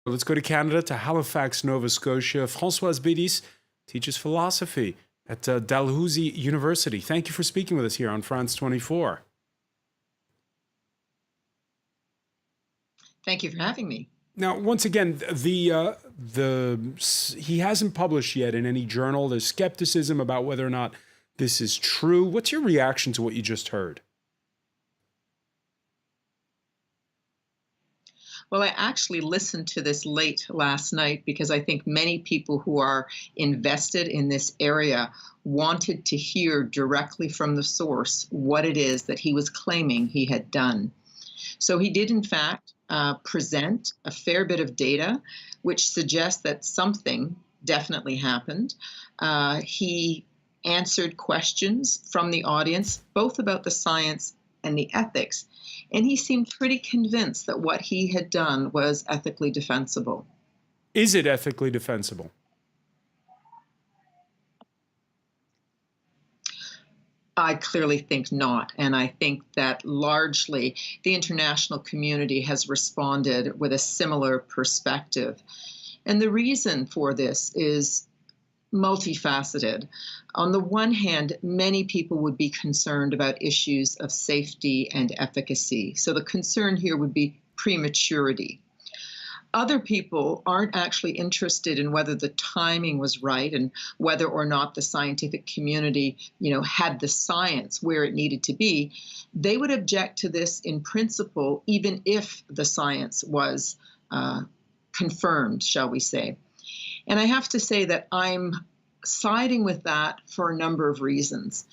Let's go to Canada, to Halifax, Nova Scotia. Françoise Bédis teaches philosophy at Dalhousie University. Thank you for speaking with us here on France 24. Thank you for having me. Now, once again, he hasn't published yet in any journal. There's skepticism about whether or not this is true. What's your reaction to what you just heard? Well, I actually listened to this late last night because I think many people who are invested in this area wanted to hear directly from the source what it is that he was claiming he had done. So he did, in fact, present a fair bit of data which suggests that something definitely happened. He answered questions from the audience, both about the science and the ethics. And he seemed pretty convinced that what he had done was ethically defensible. Is it ethically defensible? I clearly think not. And I think that largely the international community has responded with a similar perspective. And the reason for this is multifaceted. On the one hand, many people would be concerned about issues of safety and efficacy. So the concern here would be prematurity. Other people aren't actually interested in whether the timing was right and whether or not the scientific community, had the science where it needed to be. They would object to this in principle, even if the science was confirmed, shall we say. And I have to say that I'm siding with that for a number of reasons.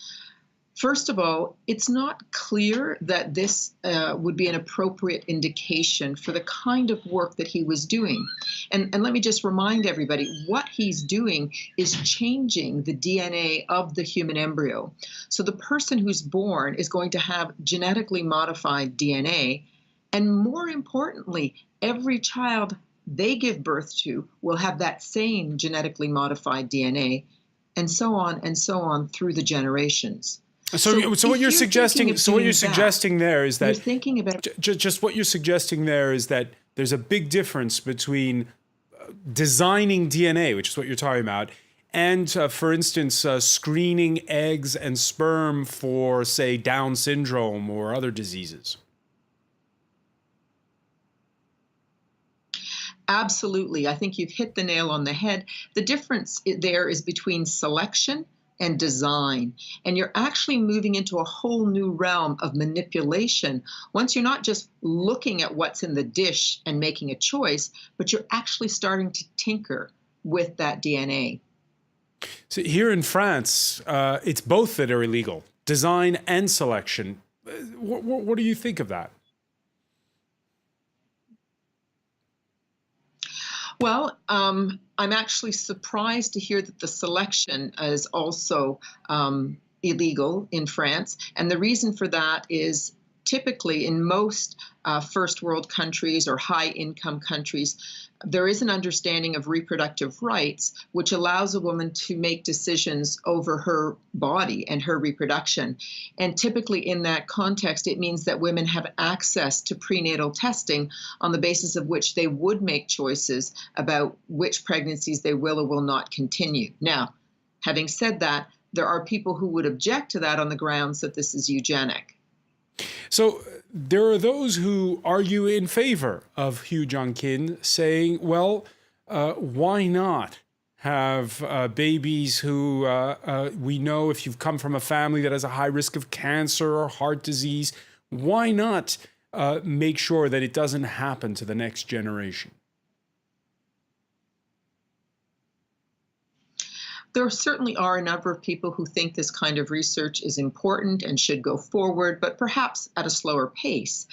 First of all, it's not clear that this would be an appropriate indication for the kind of work that he was doing. And let me just remind everybody, what he's doing is changing the DNA of the human embryo. So the person who's born is going to have genetically modified DNA. And more importantly, every child they give birth to will have that same genetically modified DNA, and so on through the generations. So what you're suggesting, there is that you're thinking about just what you're suggesting there is that there's a big difference between designing DNA, which is what you're talking about, and for instance, screening eggs and sperm for, say, Down syndrome or other diseases. Absolutely. I think you've hit the nail on the head. The difference there is between selection and design. And you're actually moving into a whole new realm of manipulation once you're not just looking at what's in the dish and making a choice, but you're actually starting to tinker with that DNA. So here in France, it's both that are illegal, design and selection. What do you think of that? Well, I'm actually surprised to hear that the selection is also illegal in France. And the reason for that is typically in most first world countries or high income countries, there is an understanding of reproductive rights, which allows a woman to make decisions over her body and her reproduction. And typically in that context, it means that women have access to prenatal testing on the basis of which they would make choices about which pregnancies they will or will not continue. Now, having said that, there are people who would object to that on the grounds that this is eugenic. So there are those who argue in favor of Hugh Jonkin, saying, well, why not have babies who we know if you've come from a family that has a high risk of cancer or heart disease, why not make sure that it doesn't happen to the next generation? There certainly are a number of people who think this kind of research is important and should go forward, but perhaps at a slower pace.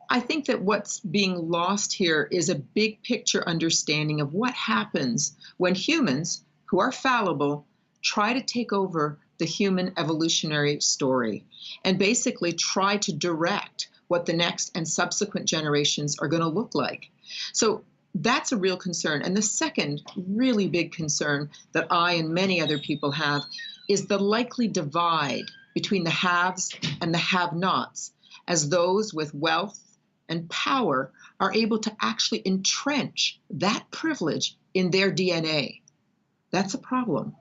I think that what's being lost here is a big picture understanding of what happens when humans, who are fallible, try to take over the human evolutionary story and basically try to direct what the next and subsequent generations are going to look like. So that's a real concern. And the second really big concern that I and many other people have is the likely divide between the haves and the have-nots, as those with wealth and power are able to actually entrench that privilege in their DNA. That's a problem.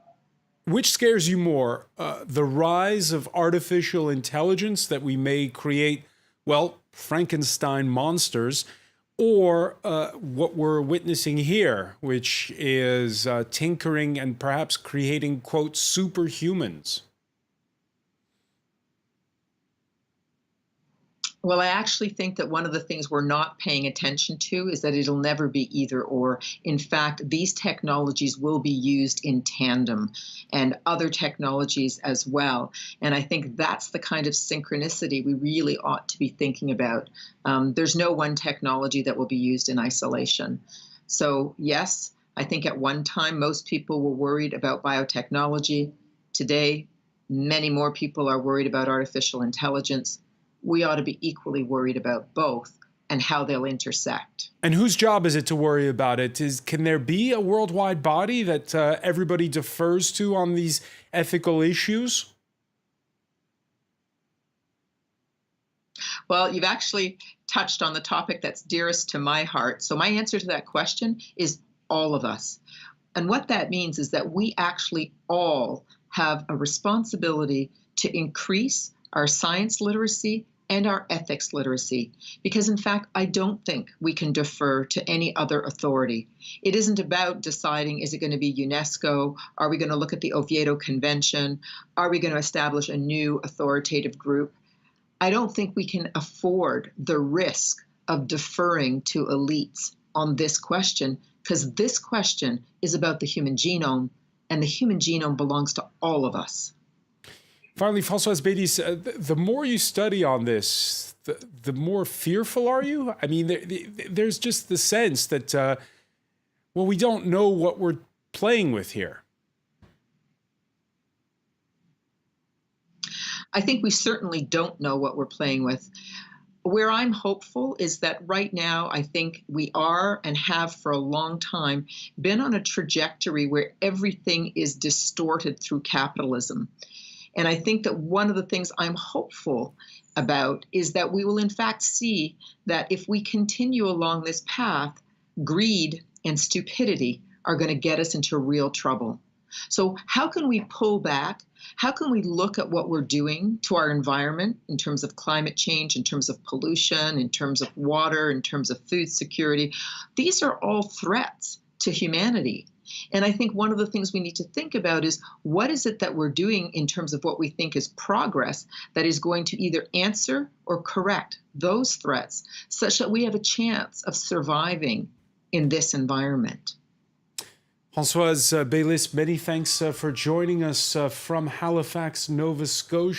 Which scares you more, the rise of artificial intelligence that we may create, well, Frankenstein monsters, or what we're witnessing here, which is tinkering and perhaps creating, quote, superhumans? Well, I actually think that one of the things we're not paying attention to is that it'll never be either or. In fact, these technologies will be used in tandem and other technologies as well. And I think that's the kind of synchronicity we really ought to be thinking about. There's no one technology that will be used in isolation. So, yes, I think at one time most people were worried about biotechnology. Today, many more people are worried about artificial intelligence. We ought to be equally worried about both and how they'll intersect. And whose job is it to worry about it? Can there be a worldwide body that everybody defers to on these ethical issues? Well, you've actually touched on the topic that's dearest to my heart. So, my answer to that question is all of us. And what that means is that we actually all have a responsibility to increase our science literacy and our ethics literacy. Because, in fact, I don't think we can defer to any other authority. It isn't about deciding, is it going to be UNESCO? Are we going to look at the Oviedo Convention? Are we going to establish a new authoritative group? I don't think we can afford the risk of deferring to elites on this question, because this question is about the human genome, and the human genome belongs to all of us. Finally, Françoise Bédis, the more you study on this, the more fearful are you? I mean, there's just the sense that, well, we don't know what we're playing with here. I think we certainly don't know what we're playing with. Where I'm hopeful is that right now, I think we are and have for a long time been on a trajectory where everything is distorted through capitalism. And I think that one of the things I'm hopeful about is that we will, in fact, see that if we continue along this path, greed and stupidity are going to get us into real trouble. So, how can we pull back? How can we look at what we're doing to our environment in terms of climate change, in terms of pollution, in terms of water, in terms of food security? These are all threats to humanity. And I think one of the things we need to think about is what is it that we're doing in terms of what we think is progress that is going to either answer or correct those threats such that we have a chance of surviving in this environment. Françoise Bédis, many thanks for joining us from Halifax, Nova Scotia.